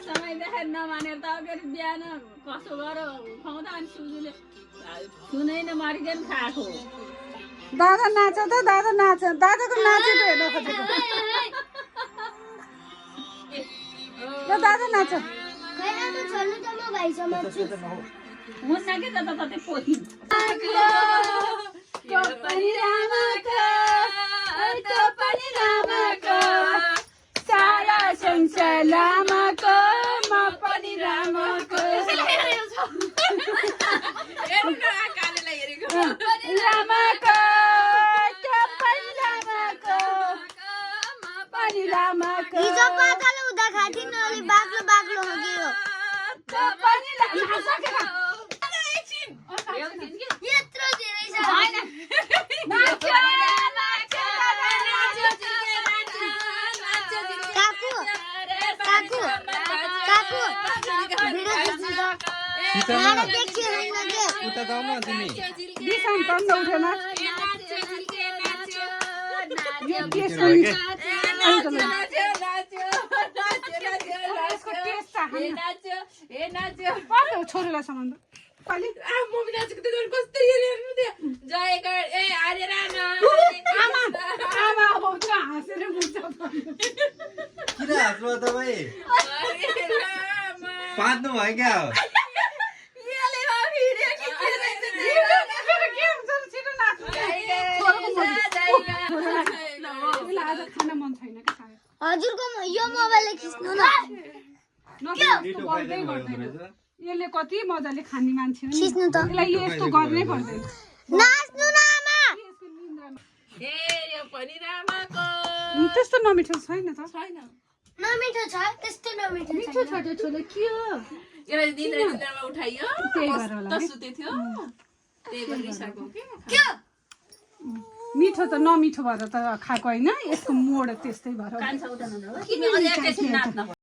समय देखेर नमानेर त अगाडि बिहान कसो गर खुवाउँदा अनि सुजुले सुनै नमारिकन खाएको दादा नाच त दादा नाच दादाको नाचेको हेर्न खोजेको ल दादा नाच मुसा के त ततै पोथी सारा संसार लामाको म पनि रामको लामाको त्यो पनि लामाको पनि लामाको हिजो पातलो हुँदा खाथि न अलि बाक्लो बाक्लो हो के हो त्यो पनि लामाको यत्रो धेरै छ काकु काकु काकु भिडियो खिच्नु त खाना देखियो हैन के उता जाऊ न तिमी बिसाम तन्द उठेन यो टेस्ट छोरीलाई सम्बन्ध आमा अब हाँसेर बुझ्छ किन हाँस्नु तपाईँ पाँच्नु भयो क्या हो खान मन छैन क्या हजुरको यो मोबाइलले खिच्नु न यसले कति मजाले खाने मान्छे हो नि खिच्नु त यसलाई यस्तो गर्नै पर्दैन नाच्नु न आमा त्यस्तो नमिठो छैन त नमिठो छ त्यस्तो नमिठो मिठो छोटो छोटो के हो यसलाई निन्द्रामा उठाइयो त्यही भएर होला त सुते थियो त्यही भएर रिसाको के मिठो त नमिठो भएर त खाएको होइन यसको मोड त्यस्तै भएर कान्छ उठाउनु किन अझै एकैछिन नाच्न